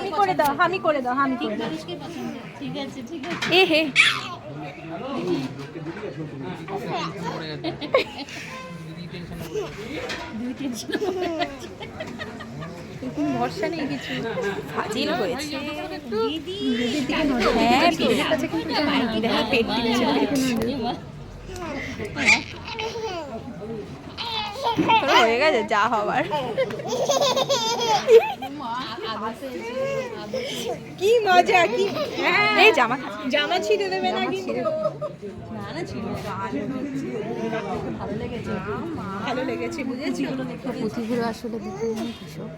হামি করে দাও, হামি করে দাও, হামি করে দাও। ঠিক আছে ঠিক আছে। এ হে কোনো ভরসা নেই কিছু, ফাজিল হয়েছে। হ্যাঁ পেটের কাছে কিন্তু দেখা পেট দিচ্ছে, হয়ে গেছে যা হবার। কি মজা, কি এই জামা জামা ছিঁড়ে দেবে না কিন্তু। না না ছিঁড়ে ভালো লেগেছে, ভালো লেগেছে বুঝেছি। পুঁথিগুলো আসলে দেখে ভীষণ